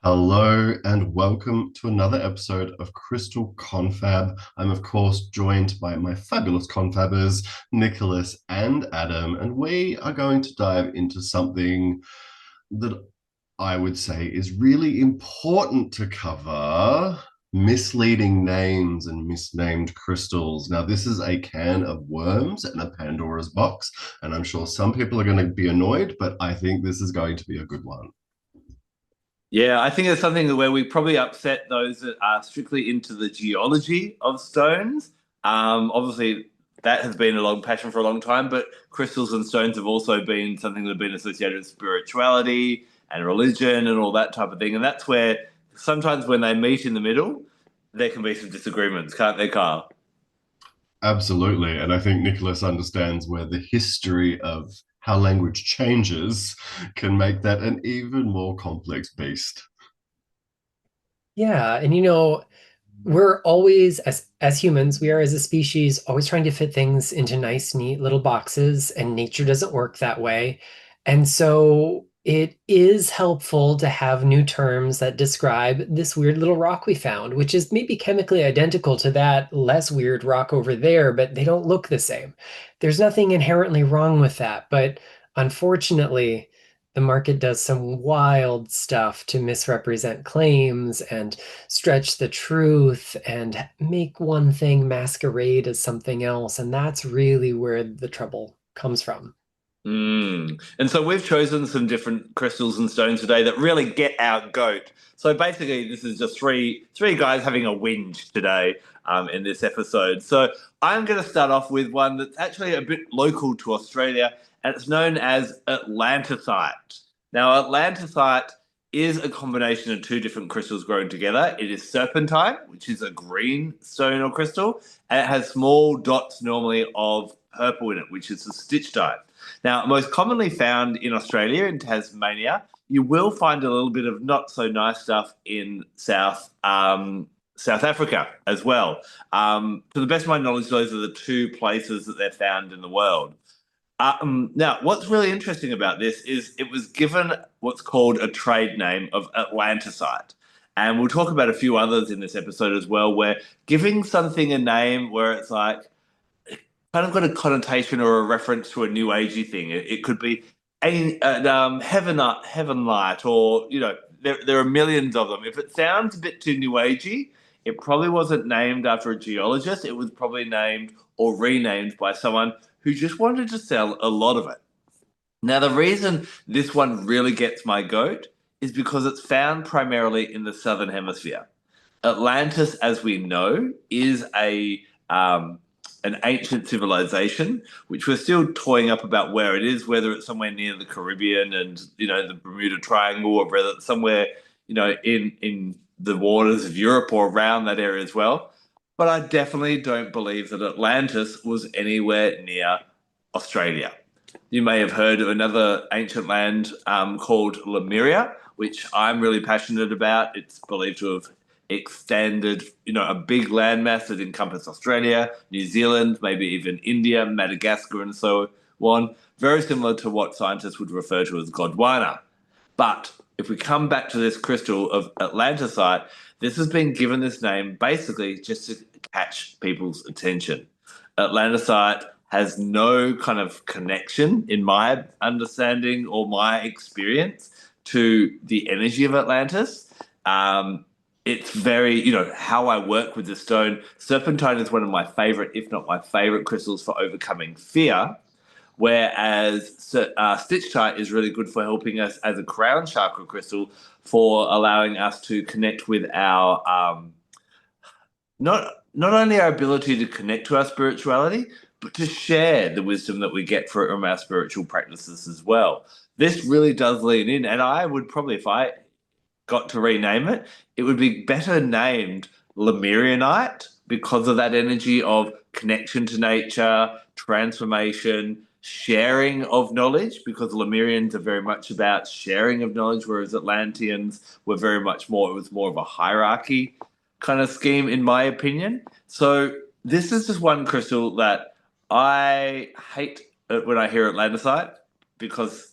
Hello and welcome to another episode of Crystal Confab. I'm, of course, joined by my fabulous confabbers, Nicholas and Adam, and we are going to dive into something that I would say is really important to cover: misleading names and misnamed crystals. Now, this is a can of worms and a Pandora's box, and I'm sure some people are going to be annoyed, but I think this is going to be a good one. Yeah, I think it's something where we probably upset those that are strictly into the geology of stones. Obviously, that has been a long passion for a long time, but crystals and stones have also been something that have been associated with spirituality and religion and all that type of thing. And that's where sometimes when they meet in the middle, there can be some disagreements, can't they, Carl? Absolutely. And I think Nicholas understands where the history of how language changes can make that an even more complex beast. Yeah, and we're always as humans, we are as a species always trying to fit things into nice, neat little boxes, and nature doesn't work that way. And so it is helpful to have new terms that describe this weird little rock we found, which is maybe chemically identical to that less weird rock over there, but they don't look the same. There's nothing inherently wrong with that, but unfortunately, the market does some wild stuff to misrepresent claims and stretch the truth and make one thing masquerade as something else. And that's really where the trouble comes from. And so we've chosen some different crystals and stones today that really get our goat. So basically, this is just three guys having a whinge today in this episode. So I'm going to start off with one that's actually a bit local to Australia, and it's known as Atlanticite. Now, Atlanticite is a combination of two different crystals growing together. It is serpentine, which is a green stone or crystal, and it has small dots normally of purple in it, which is the stitchite. Now, most commonly found in Australia and Tasmania, you will find a little bit of not so nice stuff in South Africa as well. To the best of my knowledge, those are the two places that they're found in the world. Now, what's really interesting about this is it was given what's called a trade name of Atlanticite. And we'll talk about a few others in this episode as well, where giving something a name where it's like, kind of got a connotation or a reference to a new agey thing. It could be heaven light, or there are millions of them. If it sounds a bit too new agey, it probably wasn't named after a geologist. It was probably named or renamed by someone who just wanted to sell a lot of it. Now, the reason this one really gets my goat is because it's found primarily in the southern hemisphere. Atlantis, as we know, is a an ancient civilization, which we're still toying up about where it is, whether it's somewhere near the Caribbean and the Bermuda Triangle, or whether it's somewhere in the waters of Europe or around that area as well. But I definitely don't believe that Atlantis was anywhere near Australia. You may have heard of another ancient land called Lemuria, which I'm really passionate about. It's believed to have extended, a big landmass that encompassed Australia, New Zealand, maybe even India, Madagascar, and so on. Very similar to what scientists would refer to as Gondwana. But if we come back to this crystal of Atlanticite, this has been given this name basically just to catch people's attention. Atlanticite has no kind of connection, in my understanding or my experience, to the energy of Atlantis. It's very, how I work with the stone. Serpentine is one of my favorite, if not my favorite, crystals for overcoming fear. Whereas stitchite is really good for helping us as a crown chakra crystal for allowing us to connect with our not only our ability to connect to our spirituality, but to share the wisdom that we get from our spiritual practices as well. This really does lean in, and I would probably, if I got to rename it, it would be better named Lemurianite because of that energy of connection to nature, transformation, sharing of knowledge, because Lemurians are very much about sharing of knowledge, whereas Atlanteans were very much more, it was more of a hierarchy kind of scheme, in my opinion. So this is just one crystal that I hate when I hear Atlanticite, because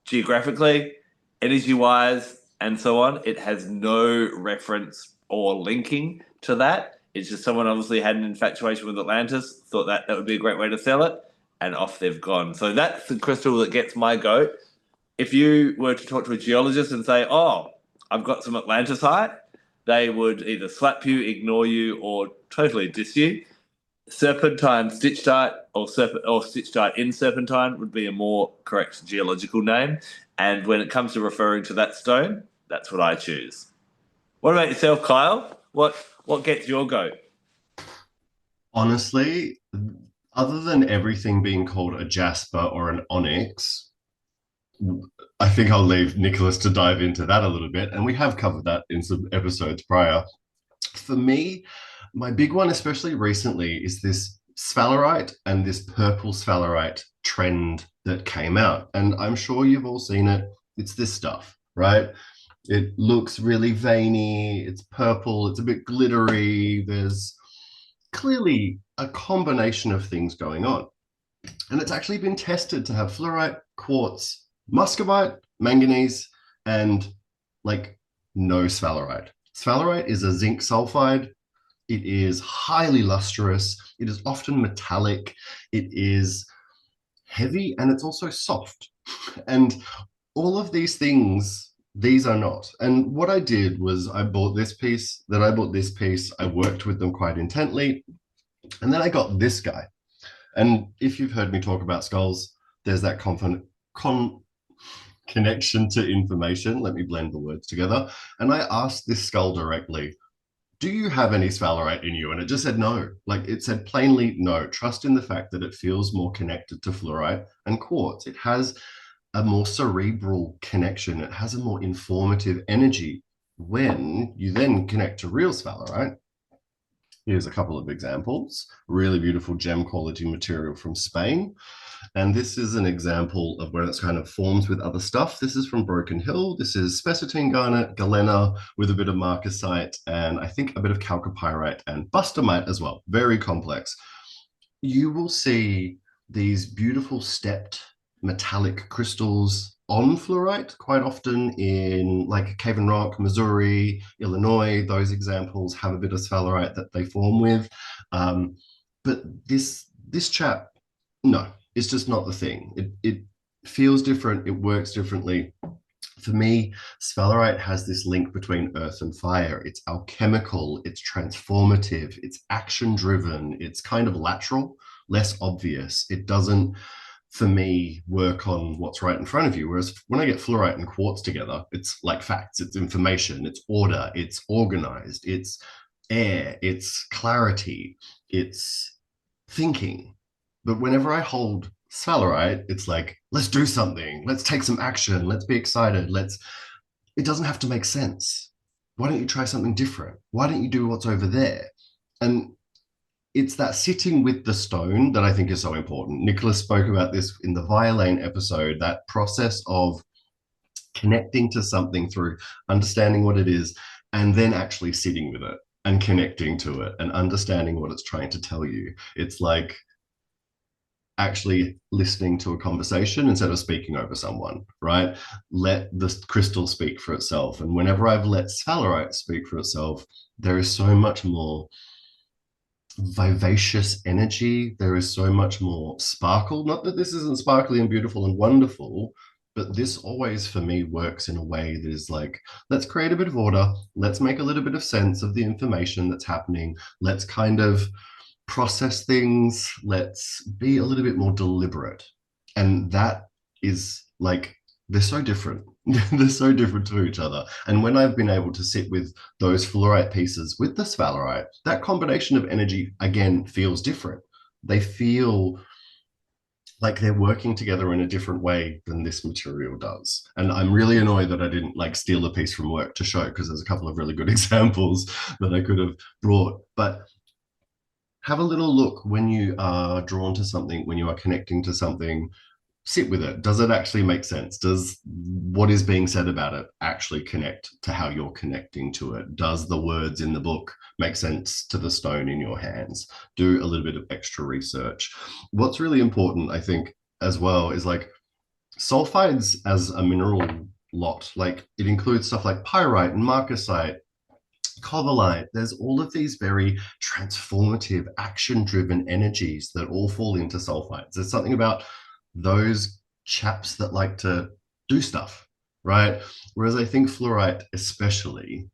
geographically, energy wise, and so on. It has no reference or linking to that. It's just someone obviously had an infatuation with Atlantis, thought that would be a great way to sell it, and off they've gone. So that's the crystal that gets my goat. If you were to talk to a geologist and say, "Oh, I've got some Atlantisite," they would either slap you, ignore you, or totally diss you. Serpentine stitchite or stitchite in serpentine would be a more correct geological name. And when it comes to referring to that stone, that's what I choose. What about yourself, Kyle? What gets your goat? Honestly, other than everything being called a jasper or an onyx, I think I'll leave Nicholas to dive into that a little bit. And we have covered that in some episodes prior. For me, my big one, especially recently, is this sphalerite and this purple sphalerite trend that came out. And I'm sure you've all seen it. It's this stuff, right? It looks really veiny. It's purple. It's a bit glittery. There's clearly a combination of things going on. And it's actually been tested to have fluorite, quartz, muscovite, manganese, and like no sphalerite. Sphalerite is a zinc sulfide. It is highly lustrous. It is often metallic. It is heavy and it's also soft. And all of these things, these are not. And what I did was I bought this piece, then I bought this piece. I worked with them quite intently. And then I got this guy. And if you've heard me talk about skulls, there's that connection to information. Let me blend the words together. And I asked this skull directly, do you have any sphalerite in you? And it just said no. Like it said plainly no. Trust in the fact that it feels more connected to fluorite and quartz. It has a more cerebral connection. It has a more informative energy. When you then connect to real sphalerite, here's a couple of examples. Really beautiful gem quality material from Spain. And this is an example of where it's kind of forms with other stuff. This is from Broken Hill. This is spessartine garnet, galena with a bit of marcasite, and I think a bit of chalcopyrite and bustamite as well. Very complex. You will see these beautiful stepped metallic crystals on fluorite quite often in like Cave and Rock, Missouri, Illinois. Those examples have a bit of sphalerite that they form with. But this chap, no, it's just not the thing. It feels different. It works differently. For me, sphalerite has this link between earth and fire. It's alchemical, it's transformative, it's action driven, it's kind of lateral, less obvious. It doesn't, for me, work on what's right in front of you. Whereas when I get fluorite and quartz together, it's like facts, it's information, it's order, it's organized, it's air, it's clarity, it's thinking. But whenever I hold sphalerite, it's like, let's do something, let's take some action, let's be excited, it doesn't have to make sense. Why don't you try something different? Why don't you do what's over there? And it's that sitting with the stone that I think is so important. Nicholas spoke about this in the violin episode, that process of connecting to something through understanding what it is and then actually sitting with it and connecting to it and understanding what it's trying to tell you. It's like actually listening to a conversation instead of speaking over someone, right? Let the crystal speak for itself. And whenever I've let sphalerite speak for itself, there is so much more vivacious energy. There is so much more sparkle. Not that this isn't sparkly and beautiful and wonderful, but this always for me works in a way that is like, let's create a bit of order. Let's make a little bit of sense of the information that's happening. Let's kind of process things. Let's be a little bit more deliberate. And that is like, they're so different. They're so different to each other. And when I've been able to sit with those fluorite pieces with the sphalerite, that combination of energy, again, feels different. They feel like they're working together in a different way than this material does. And I'm really annoyed that I didn't like steal a piece from work to show, because there's a couple of really good examples that I could have brought. But have a little look when you are drawn to something, when you are connecting to something. Sit with it. Does it actually make sense? Does what is being said about it actually connect to how you're connecting to it? Does the words in the book make sense to the stone in your hands? Do a little bit of extra research. What's really important, I think, as well, is like sulfides as a mineral lot. Like it includes stuff like pyrite and marcasite, coverlite. There's all of these very transformative, action-driven energies that all fall into sulfides. There's something about those chaps that like to do stuff, right? Whereas I think fluorite, especially,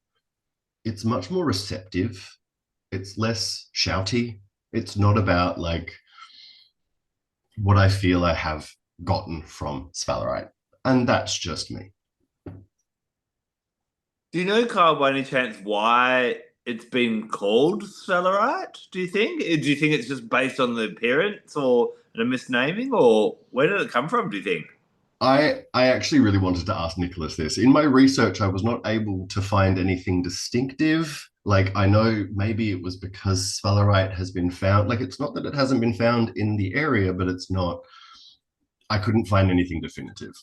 it's much more receptive. It's less shouty. It's not about like what I feel I have gotten from sphalerite. And that's just me. Do you know, Kyle, by any chance, why it's been called sphalerite? Do you think? Do you think it's just based on the appearance or a misnaming, or where did it come from? Do you think? I actually really wanted to ask Nicholas this. In my research, I was not able to find anything distinctive. Like I know maybe it was because sphalerite has been found. Like it's not that it hasn't been found in the area, but it's not. I couldn't find anything definitive.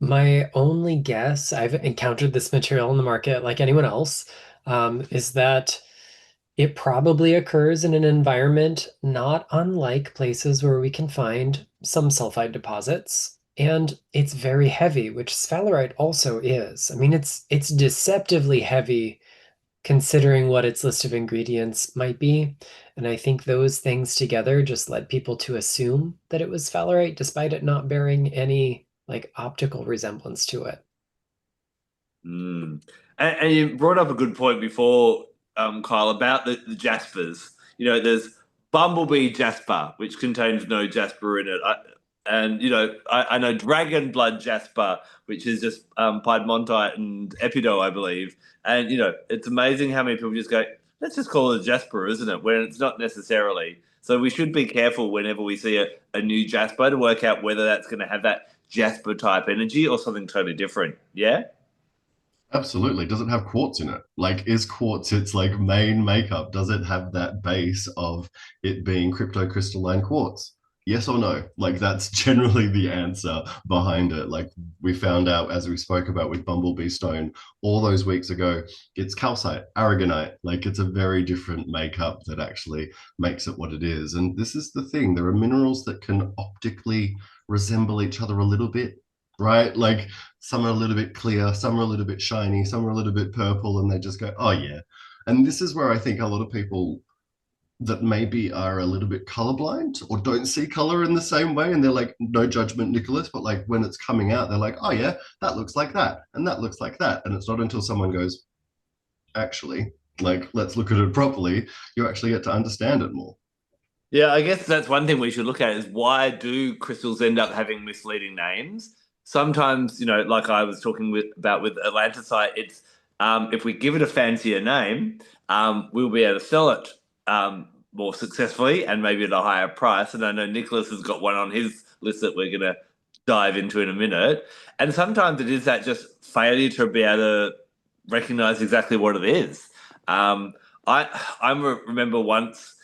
My only guess, I've encountered this material in the market like anyone else, is that it probably occurs in an environment not unlike places where we can find some sulfide deposits. And it's very heavy, which sphalerite also is. I mean, it's deceptively heavy considering what its list of ingredients might be. And I think those things together just led people to assume that it was sphalerite, despite it not bearing any like optical resemblance to it. Mm. And you brought up a good point before, Kyle, about the jaspers. There's Bumblebee Jasper, which contains no jasper in it. I know Dragon Blood Jasper, which is just Piedmontite and Epido, I believe. And it's amazing how many people just go, let's just call it a jasper, isn't it? When it's not necessarily. So we should be careful whenever we see a new jasper to work out whether that's going to have that jasper type energy or something totally different. Yeah. Absolutely. Does it have quartz in it? Like, is quartz its like main makeup? Does it have that base of it being cryptocrystalline quartz? Yes or no? Like, that's generally the answer behind it. Like, we found out as we spoke about with Bumblebee Stone all those weeks ago, it's calcite, aragonite. Like, it's a very different makeup that actually makes it what it is. And this is the thing, there are minerals that can optically resemble each other a little bit, right? Like, some are a little bit clear, some are a little bit shiny, some are a little bit purple, and they just go, oh yeah. And this is where I think a lot of people that maybe are a little bit colorblind or don't see color in the same way, and they're like, no judgment, Nicholas, but like when it's coming out, they're like, oh yeah, that looks like that, and that looks like that. And it's not until someone goes, actually, like, let's look at it properly, you actually get to understand it more. Yeah, I guess that's one thing we should look at is why do crystals end up having misleading names? Sometimes, like I was talking about with Atlanticite, it's if we give it a fancier name, we'll be able to sell it more successfully and maybe at a higher price. And I know Nicholas has got one on his list that we're going to dive into in a minute. And sometimes it is that just failure to be able to recognize exactly what it is. I remember once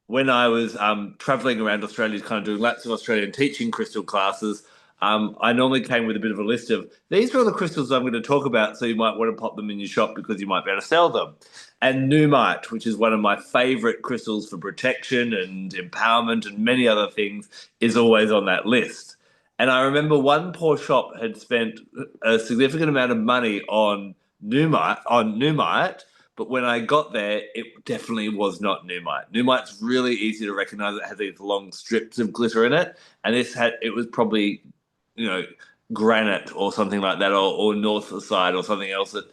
when I was traveling around Australia, kind of doing lots of Australian teaching crystal classes, I normally came with a bit of a list of these are all the crystals I'm going to talk about, so you might want to pop them in your shop because you might be able to sell them. And Numite, which is one of my favorite crystals for protection and empowerment and many other things, is always on that list. And I remember one poor shop had spent a significant amount of money on Numite, but when I got there, it definitely was not Numite. Numite's really easy to recognize. It has these long strips of glitter in it, and it was probably, you know, granite or something like that, or north side or something else that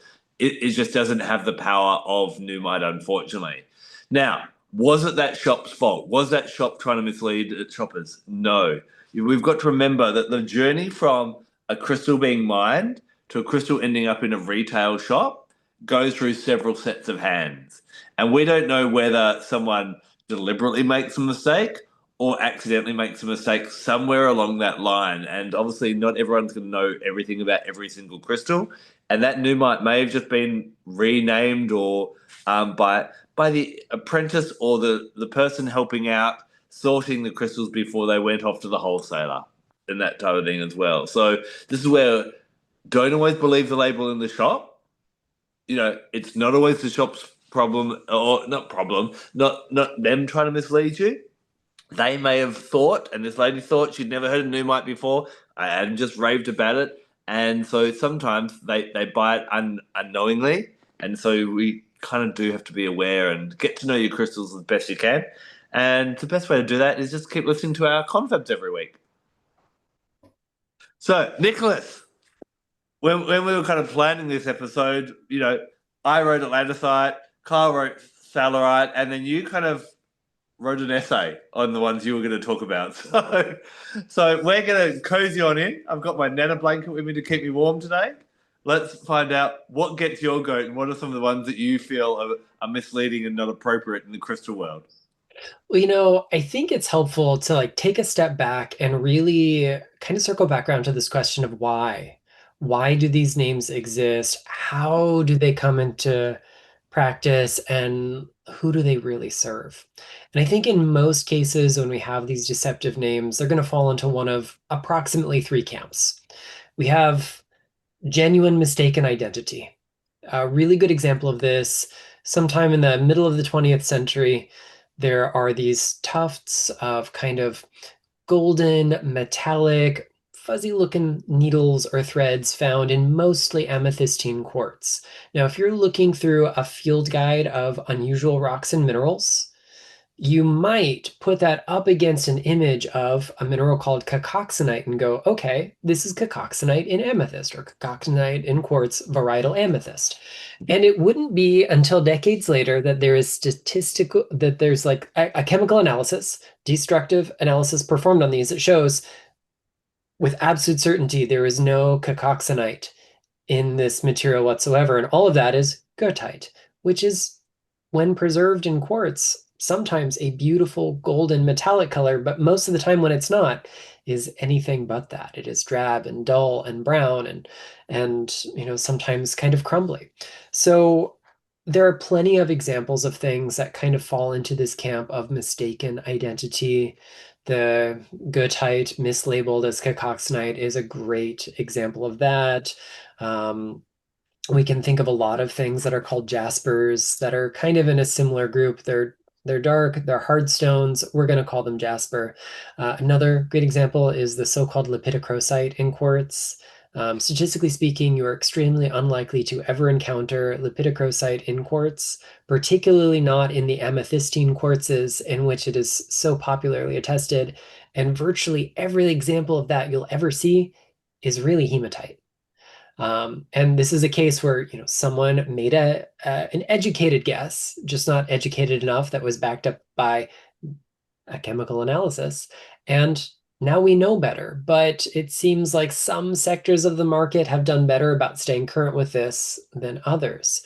it just doesn't have the power of Numite, unfortunately. Now, was it that shop's fault? Was that shop trying to mislead shoppers? No. We've got to remember that the journey from a crystal being mined to a crystal ending up in a retail shop goes through several sets of hands. And we don't know whether someone deliberately makes a mistake or accidentally makes a mistake somewhere along that line. And obviously, not everyone's going to know everything about every single crystal. And that Numite may have just been renamed or by the apprentice or the person helping out sorting the crystals before they went off to the wholesaler and that type of thing as well. So this is where don't always believe the label in the shop. It's not always the shop's problem or not problem, not them trying to mislead you. They may have thought, and this lady thought she'd never heard of Numite before. I had just raved about it, And so sometimes they buy it unknowingly, and so we kind of do have to be aware and get to know your crystals as best you can. And the best way to do that is just keep listening to our confabs every week. So, Nicholas, when we were kind of planning this episode, I wrote Atlantisite, Kyle wrote Salarite, and then you kind of wrote an essay on the ones you were going to talk about. So we're going to cozy on in. I've got my nana blanket with me to keep me warm today. Let's find out what gets your goat and what are some of the ones that you feel are misleading and not appropriate in the crystal world. Well, I think it's helpful to like take a step back and really kind of circle back around to this question of why. Why do these names exist? How do they come into practice? And who do they really serve? And I think in most cases, when we have these deceptive names, they're going to fall into one of approximately three camps. We have genuine mistaken identity. A really good example of this, sometime in the middle of the 20th century, there are these tufts of kind of golden, metallic, fuzzy looking needles or threads found in mostly amethystine quartz. Now, if you're looking through a field guide of unusual rocks and minerals, you might put that up against an image of a mineral called cacoxenite and go, okay, this is cacoxenite in amethyst or cacoxenite in quartz varietal amethyst. And it wouldn't be until decades later that there's like a chemical analysis, destructive analysis performed on these that shows with absolute certainty there is no cacoxenite in this material whatsoever. And all of that is goethite, which is, when preserved in quartz, sometimes a beautiful golden metallic color, but most of the time when it's not, is anything but that. It is drab and dull and brown and sometimes kind of crumbly. So there are plenty of examples of things that kind of fall into this camp of mistaken identity. The goethite mislabeled as cacoxenite is a great example of that. We can think of a lot of things that are called jaspers that are kind of in a similar group. They're dark, they're hard stones. We're going to call them jasper. Another great example is the so-called lepidocrosite in quartz. Statistically speaking, you are extremely unlikely to ever encounter lepidocrosite in quartz, particularly not in the amethystine quartzes in which it is so popularly attested. And virtually every example of that you'll ever see is really hematite. And this is a case where someone made an educated guess, just not educated enough that was backed up by a chemical analysis. And now we know better, but it seems like some sectors of the market have done better about staying current with this than others.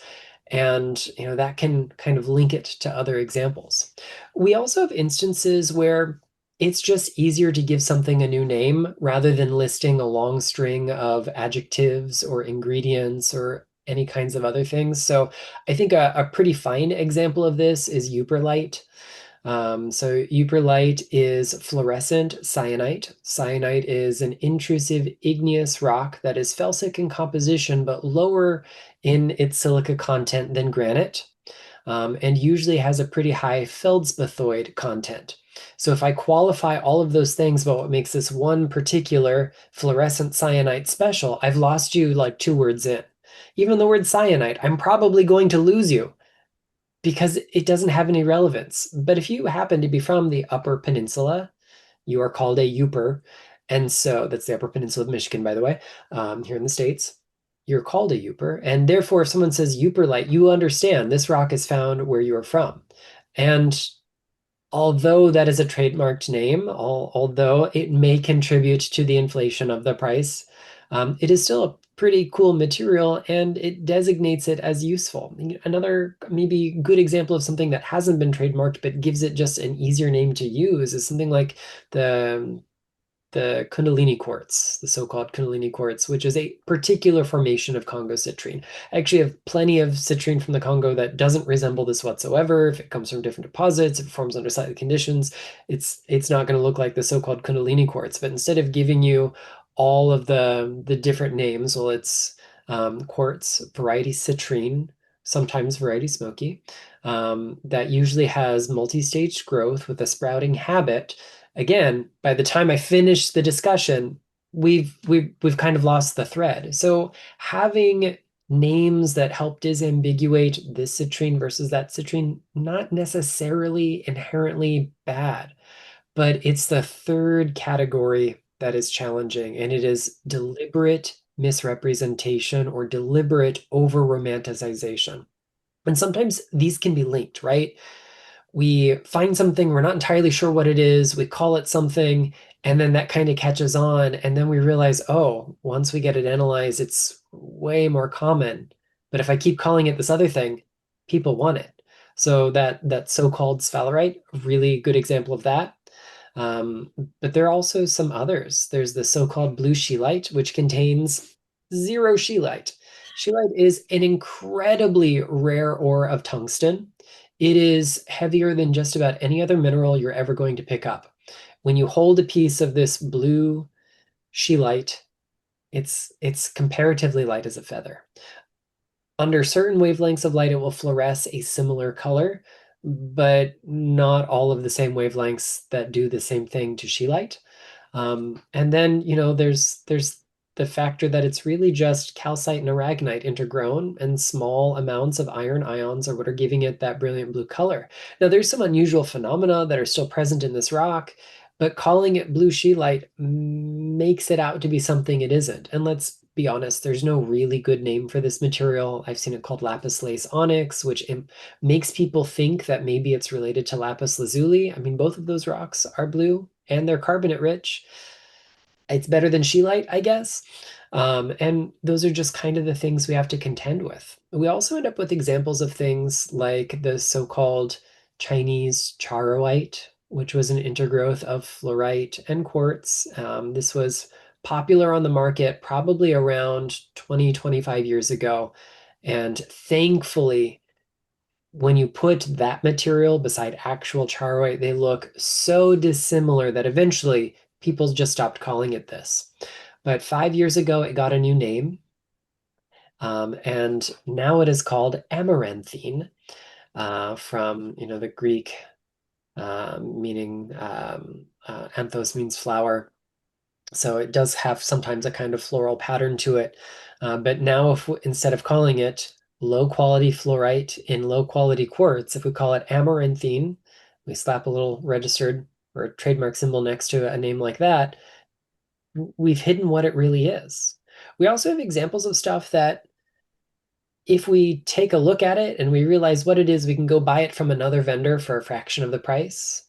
And that can kind of link it to other examples. We also have instances where it's just easier to give something a new name rather than listing a long string of adjectives or ingredients or any kinds of other things. So I think a pretty fine example of this is euperlite. So euperlite is fluorescent syenite. Syenite is an intrusive igneous rock that is felsic in composition but lower in its silica content than granite, and usually has a pretty high feldspathoid content. So if I qualify all of those things about what makes this one particular fluorescent syenite special, I've lost you like 2 words in. Even the word syenite, I'm probably going to lose you because it doesn't have any relevance. But if you happen to be from the Upper Peninsula, you are called a Yooper. And so that's the Upper Peninsula of Michigan, by the way, here in the States. You're called a Yooper. And therefore, if someone says Yooperlite, you understand this rock is found where you are from. And although that is a trademarked name, although it may contribute to the inflation of the price, it is still a pretty cool material and it designates it as useful. Another maybe good example of something that hasn't been trademarked but gives it just an easier name to use is something like the Kundalini quartz, the so-called Kundalini quartz, which is a particular formation of Congo citrine. I actually have plenty of citrine from the Congo that doesn't resemble this whatsoever. If it comes from different deposits, if it forms under slightly conditions, it's not going to look like the so-called Kundalini quartz. But instead of giving you all of the different names, well, it's quartz, variety citrine, sometimes variety smoky, that usually has multi-stage growth with a sprouting habit. Again, by the time I finish the discussion, we've kind of lost the thread. So having names that help disambiguate this citrine versus that citrine, not necessarily inherently bad, but it's the third category that is challenging, and it is deliberate misrepresentation or deliberate over romanticization. And sometimes these can be linked, right? We find something, we're not entirely sure what it is, we call it something, and then that kind of catches on, and then we realize, oh, once we get it analyzed, it's way more common. But if I keep calling it this other thing, people want it. So that so-called sphalerite, really good example of that. Um, but there are also some others. There's the so-called blue scheelite, which contains zero scheelite. Scheelite is an incredibly rare ore of tungsten. It is heavier than just about any other mineral you're ever going to pick up. When you hold a piece of this blue scheelite, it's comparatively light as a feather. Under certain wavelengths of light, it will fluoresce a similar color, but not all of the same wavelengths that do the same thing to scheelite. And then, there's the factor that it's really just calcite and aragonite intergrown, and small amounts of iron ions are what are giving it that brilliant blue color. Now, there's some unusual phenomena that are still present in this rock, but calling it blue scheelite makes it out to be something it isn't. And let's be honest, there's no really good name for this material. I've seen it called lapis lazuli onyx, which makes people think that maybe it's related to lapis lazuli. I mean, both of those rocks are blue and they're carbonate rich. It's better than scheelite, I guess. And those are just kind of the things we have to contend with. We also end up with examples of things like the so-called Chinese charoite, which was an intergrowth of fluorite and quartz. This was popular on the market probably around 20, 25 years ago. And thankfully, when you put that material beside actual charoite, they look so dissimilar that eventually people just stopped calling it this. But 5 years ago, it got a new name. And now it is called amaranthine, from the Greek, meaning anthos means flower. So it does have sometimes a kind of floral pattern to it. But now, if instead of calling it low quality fluorite in low quality quartz, if we call it amaranthine, we slap a little registered or trademark symbol next to a name like that, we've hidden what it really is. We also have examples of stuff that if we take a look at it and we realize what it is, we can go buy it from another vendor for a fraction of the price.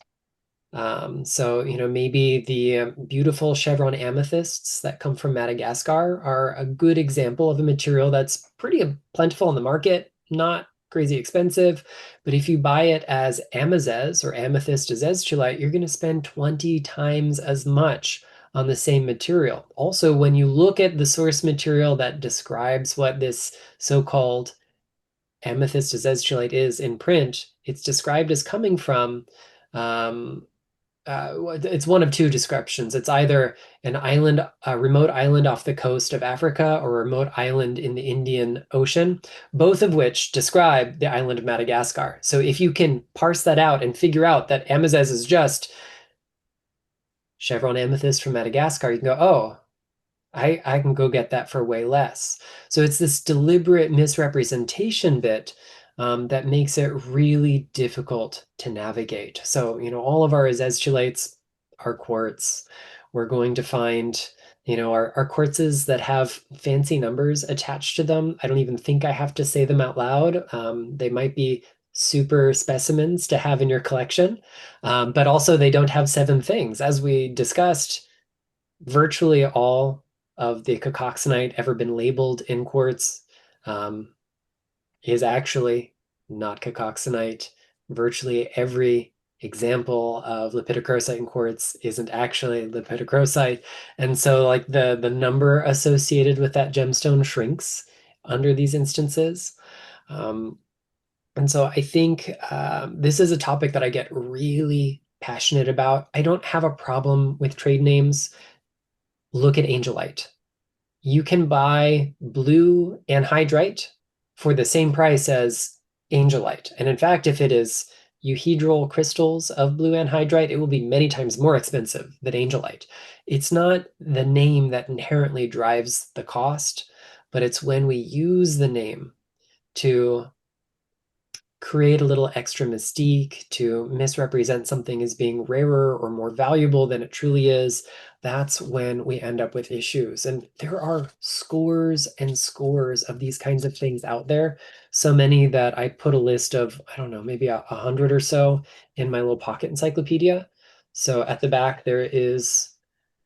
So, maybe the beautiful chevron amethysts that come from Madagascar are a good example of a material that's pretty plentiful on the market, not crazy expensive. But if you buy it as amazes or amethyst azeztulite, you're going to spend 20 times as much on the same material. Also, when you look at the source material that describes what this so-called amethyst azeztulite is in print, it's described as coming from it's one of two descriptions. It's either an island, a remote island off the coast of Africa, or a remote island in the Indian Ocean, both of which describe the island of Madagascar. So if you can parse that out and figure out that Amazes is just chevron amethyst from Madagascar, you can go, oh, I can go get that for way less. So it's this deliberate misrepresentation bit that makes it really difficult to navigate. So, all of our azeztulates are quartz. We're going to find, our quartzes that have fancy numbers attached to them. I don't even think I have to say them out loud. They might be super specimens to have in your collection, but also they don't have seven things. As we discussed, virtually all of the cacoxenite ever been labeled in quartz is actually not cacoxenite. Virtually every example of lepidocrosite in quartz isn't actually lepidocrosite. And so like the number associated with that gemstone shrinks under these instances. And so I think this is a topic that I get really passionate about. I don't have a problem with trade names. Look at angelite. You can buy blue anhydrite for the same price as angelite. And in fact, if it is euhedral crystals of blue anhydrite, it will be many times more expensive than angelite. It's not the name that inherently drives the cost, but it's when we use the name to create a little extra mystique, to misrepresent something as being rarer or more valuable than it truly is, that's when we end up with issues. And there are scores and scores of these kinds of things out there. So many that I put a list of, I don't know, maybe 100 or so in my little pocket encyclopedia. So at the back, there is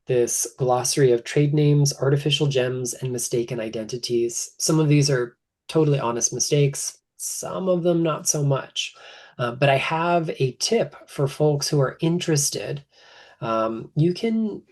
this glossary of trade names, artificial gems, and mistaken identities. Some of these are totally honest mistakes, some of them not so much. But I have a tip for folks who are interested. You can,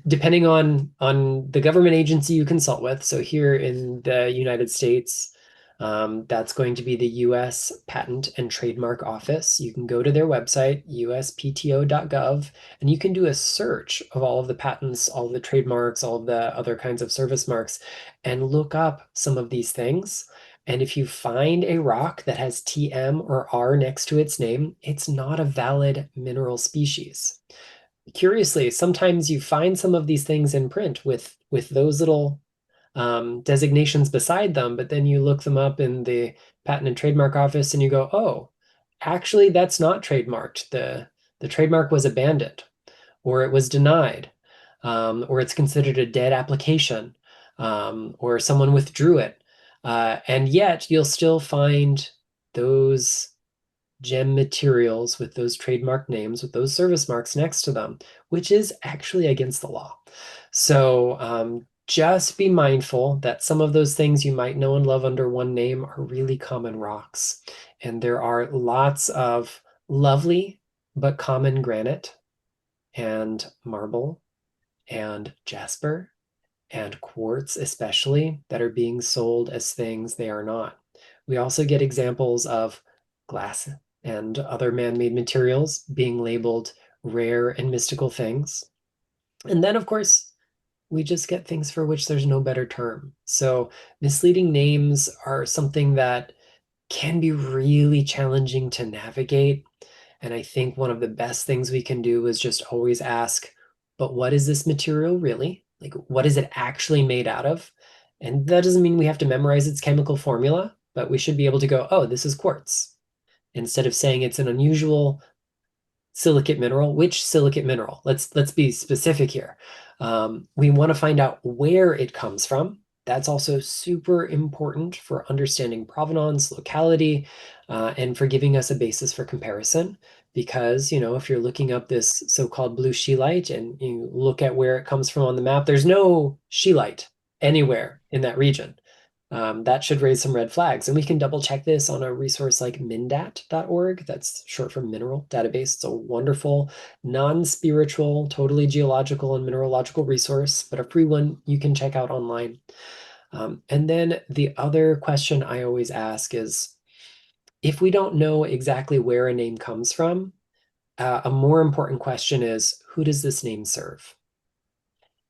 depending on the government agency you consult with. So here in the United States, that's going to be the U.S. Patent and Trademark Office. You can go to their website, uspto.gov, and you can do a search of all of the patents, all of the trademarks, all of the other kinds of service marks, and look up some of these things. And if you find a rock that has TM or R next to its name, it's not a valid mineral species. Curiously, sometimes you find some of these things in print with those little designations beside them, but then you look them up in the Patent and Trademark Office and you go, oh, actually, that's not trademarked. The trademark was abandoned, or it was denied, or it's considered a dead application, or someone withdrew it. And yet you'll still find those gem materials with those trademark names, with those service marks next to them, which is actually against the law. So just be mindful that some of those things you might know and love under one name are really common rocks. And there are lots of lovely but common granite and marble and jasper and quartz especially that are being sold as things they are not. We also get examples of glass and other man-made materials being labeled rare and mystical things. And then, of course, we just get things for which there's no better term. So misleading names are something that can be really challenging to navigate. And I think one of the best things we can do is just always ask, but what is this material really? Like, what is it actually made out of? And that doesn't mean we have to memorize its chemical formula, but we should be able to go, oh, this is quartz. Instead of saying it's an unusual silicate mineral, which silicate mineral? Let's be specific here. We want to find out where it comes from. That's also super important for understanding provenance, locality, and for giving us a basis for comparison. Because, you know, if you're looking up this so-called blue scheelite and you look at where it comes from on the map, there's no scheelite anywhere in that region. That should raise some red flags. And we can double check this on a resource like mindat.org. That's short for mineral database. It's a wonderful, non-spiritual, totally geological and mineralogical resource, but a free one you can check out online. And then the other question I always ask is, if we don't know exactly where a name comes from, a more important question is, who does this name serve?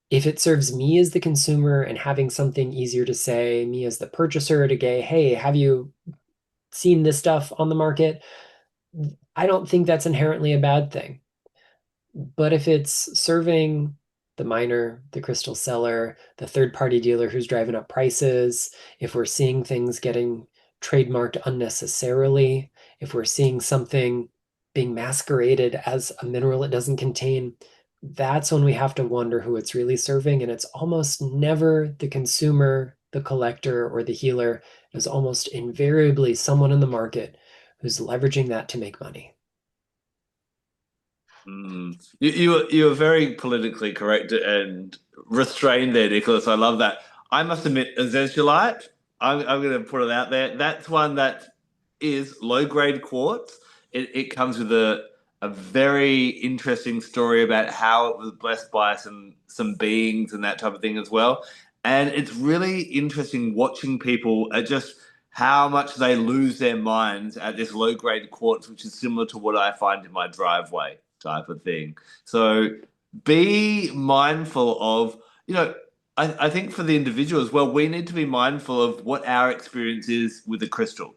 If it serves me as the consumer and having something easier to say, me as the purchaser to go, hey, have you seen this stuff on the market? I don't think that's inherently a bad thing. But if it's serving the miner, the crystal seller, the third-party dealer who's driving up prices, if we're seeing things getting trademarked unnecessarily, if we're seeing something being masqueraded as a mineral it doesn't contain, that's when we have to wonder who it's really serving. And it's almost never the consumer, the collector, or the healer. It's almost invariably someone in the market who's leveraging that to make money. You are very politically correct and restrained there, Nicholas. I love that. I must admit, azeztulite, I'm going to put it out there. That's one that is low grade quartz. It comes with a very interesting story about how it was blessed by some beings and that type of thing as well. And it's really interesting watching people at just how much they lose their minds at this low grade quartz, which is similar to what I find in my driveway type of thing. So be mindful of, I think for the individual as well, we need to be mindful of what our experience is with the crystal.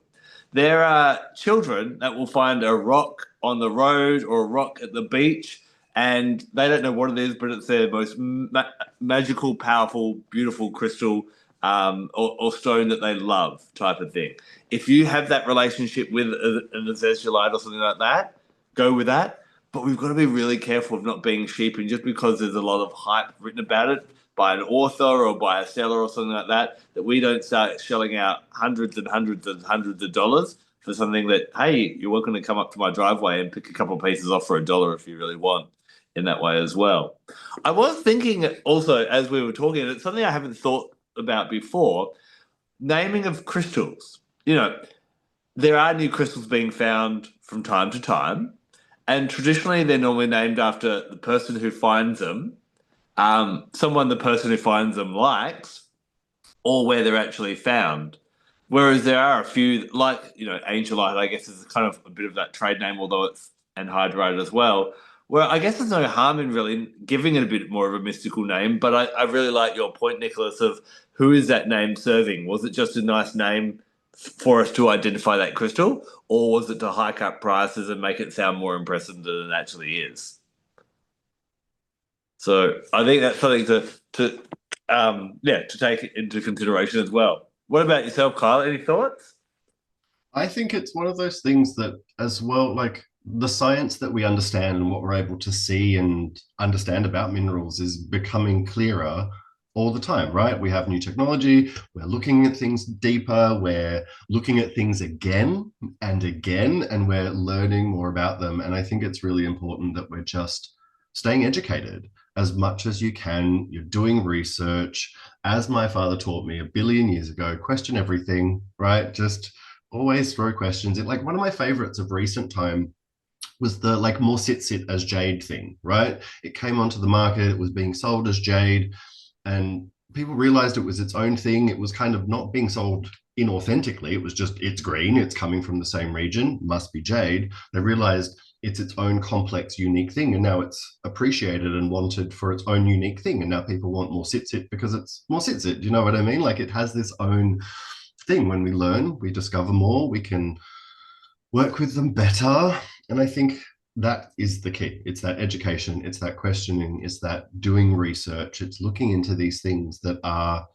There are children that will find a rock on the road or a rock at the beach, and they don't know what it is, but it's their most magical, powerful, beautiful crystal or stone that they love, type of thing. If you have that relationship with an azeztulite or something like that, go with that. But we've got to be really careful of not being sheep, and just because there's a lot of hype written about it by an author or by a seller or something like that, that we don't start shelling out hundreds and hundreds and hundreds of dollars for something that, hey, you're welcome to come up to my driveway and pick a couple of pieces off for $1 if you really want, in that way as well. I was thinking also, as we were talking, it's something I haven't thought about before, naming of crystals. There are new crystals being found from time to time, and traditionally they're normally named after the person who finds them, someone the person who finds them likes, or where they're actually found. Whereas there are a few, like, Angelite, I guess, is kind of a bit of that trade name, although it's anhydrite as well, where I guess there's no harm in really giving it a bit more of a mystical name. But I really like your point, Nicholas, of who is that name serving? Was it just a nice name for us to identify that crystal, or was it to hike up prices and make it sound more impressive than it actually is? So I think that's something to take into consideration as well. What about yourself, Kyle? Any thoughts? I think it's one of those things that, as well, like the science that we understand and what we're able to see and understand about minerals is becoming clearer all the time, right? We have new technology, we're looking at things deeper, we're looking at things again and again, and we're learning more about them. And I think it's really important that we're just staying educated as much as you can. You're doing research. As my father taught me 1 billion years ago, question everything, right? Just always throw questions in. Like, one of my favorites of recent time was the like more sit as jade thing, right? It came onto the market, it was being sold as jade, and people realized it was its own thing. It was kind of not being sold inauthentically. It was just, it's green, it's coming from the same region, must be jade. They realized it's its own complex, unique thing, and now it's appreciated and wanted for its own unique thing. And now people want more sit because it's more sit. Do you know what I mean? Like, it has this own thing. When we learn, we discover more, we can work with them better. And I think that is the key. It's that education, it's that questioning, it's that doing research, it's looking into these things that are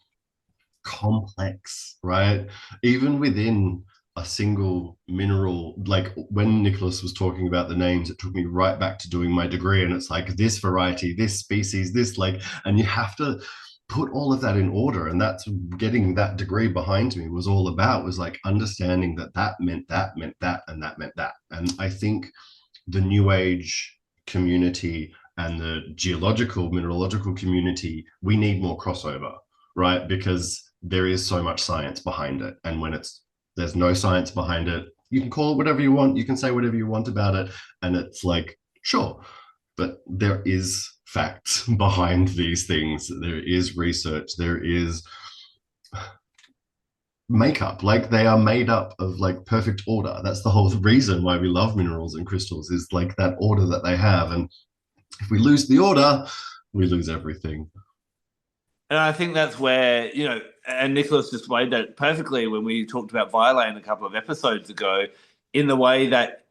complex, right? Even within a single mineral, like when Nicholas was talking about the names, it took me right back to doing my degree. And it's like this variety, this species, this, like, and you have to put all of that in order. And that's getting that degree behind me was all about, was like understanding that that meant that, meant that, and that meant that. And I think the New Age community and the geological, mineralogical community, we need more crossover, right? Because there is so much science behind it. And when there's no science behind it, you can call it whatever you want, you can say whatever you want about it. And it's like, sure, but there is facts behind these things. There is research, there is makeup. Like, they are made up of like perfect order. That's the whole reason why we love minerals and crystals, is like that order that they have. And if we lose the order, we lose everything. And I think that's where, and Nicholas displayed that perfectly when we talked about Violane a couple of episodes ago, in the way that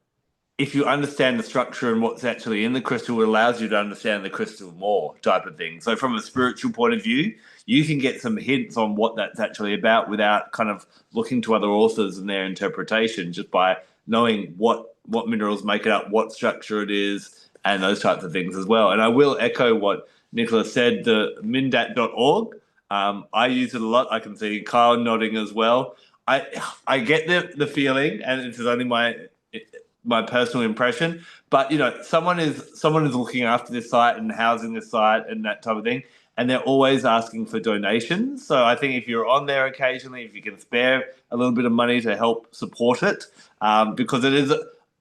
if you understand the structure and what's actually in the crystal, it allows you to understand the crystal more, type of thing. So from a spiritual point of view, you can get some hints on what that's actually about without kind of looking to other authors and their interpretation, just by knowing what minerals make it up, what structure it is, and those types of things as well. And I will echo what Nicholas said, the mindat.org. I use it a lot. I can see Kyle nodding as well. I get the feeling, and this is only my personal impression, but someone is looking after this site and housing this site and that type of thing, and they're always asking for donations. So I think if you're on there occasionally, if you can spare a little bit of money to help support it, because it is.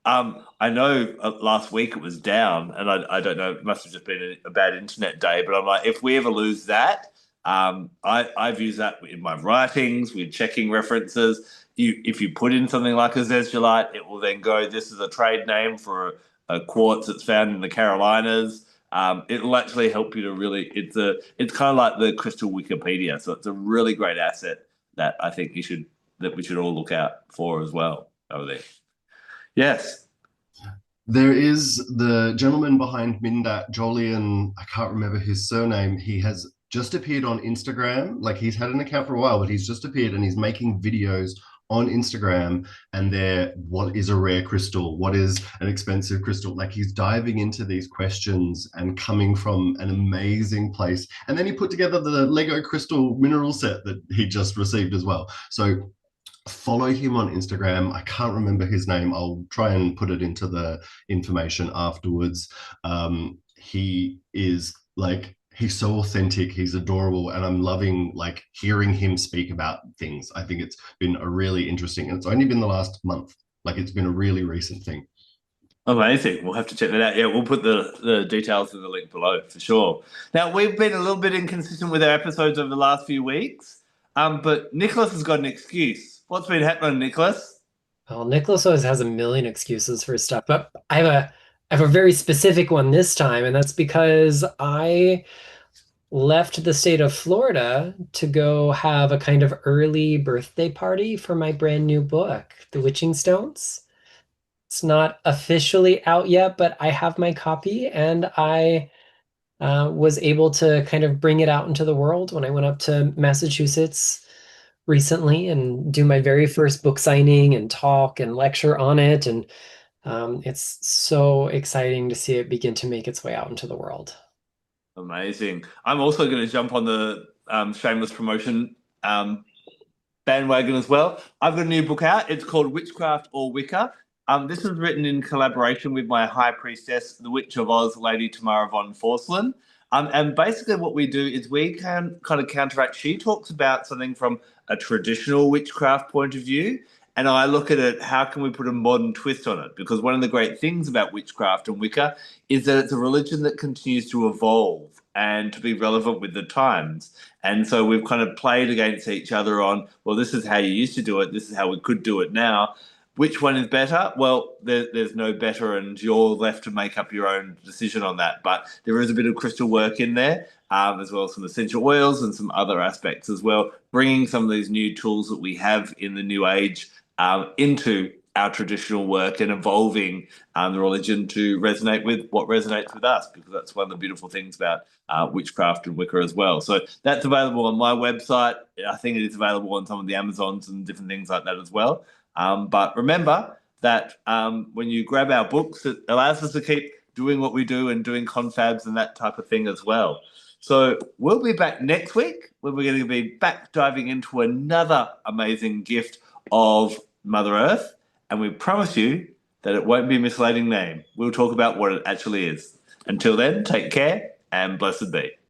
I know last week it was down, and I don't know, it must have just been a bad internet day, but I'm like, if we ever lose that, I've used that in my writings, with checking references. If you put in something like a azeztulite, it will then go, this is a trade name for a quartz that's found in the Carolinas. It will actually help you to really, it's kind of like the crystal Wikipedia. So it's a really great asset that I think we should all look out for as well. Lovely. Yes. There is the gentleman behind Mindat, Jolian, I can't remember his surname. He has just appeared on Instagram. Like he's had an account for a while, but he's just appeared and he's making videos on Instagram. And they're what is a rare crystal? What is an expensive crystal? Like he's diving into these questions and coming from an amazing place. And then he put together the Lego crystal mineral set that he just received as well. So follow him on Instagram. I can't remember his name. I'll try and put it into the information afterwards. He is like, he's so authentic, he's adorable, and I'm loving like hearing him speak about things. I think it's been a really interesting, and it's only been the last month. Like it's been a really recent thing. Amazing. We'll have to check that out. Yeah, we'll put the details in the link below for sure. Now, we've been a little bit inconsistent with our episodes over the last few weeks, but Nicholas has got an excuse. What's been happening, Nicholas? Well, Nicholas always has a million excuses for stuff, but I have a very specific one this time, and that's because I left the state of Florida to go have a kind of early birthday party for my brand new book, The Witching Stones. It's not officially out yet, but I have my copy, and I was able to kind of bring it out into the world when I went up to Massachusetts recently and do my very first book signing and talk and lecture on it. And it's so exciting to see it begin to make its way out into the world. Amazing. I'm also going to jump on the shameless promotion bandwagon as well. I've got a new book out. It's called Witchcraft or Wicca. This was written in collaboration with my high priestess, the Witch of Oz, Lady Tamara von Forslund. And basically what we do is we can kind of counteract. She talks about something from a traditional witchcraft point of view, and I look at it, how can we put a modern twist on it? Because one of the great things about witchcraft and Wicca is that it's a religion that continues to evolve and to be relevant with the times. And so we've kind of played against each other on, well, this is how you used to do it, this is how we could do it now. Which one is better? Well, there's no better, and you're left to make up your own decision on that. But there is a bit of crystal work in there, as well as some essential oils and some other aspects as well, bringing some of these new tools that we have in the new age into our traditional work and evolving the religion to resonate with what resonates with us, because that's one of the beautiful things about witchcraft and Wicca as well. So that's available on my website. I think it is available on some of the Amazons and different things like that as well. But remember that when you grab our books, it allows us to keep doing what we do and doing confabs and that type of thing as well. So we'll be back next week when we're going to be back diving into another amazing gift of Mother Earth. And we promise you that it won't be a misleading name. We'll talk about what it actually is. Until then, take care and blessed be.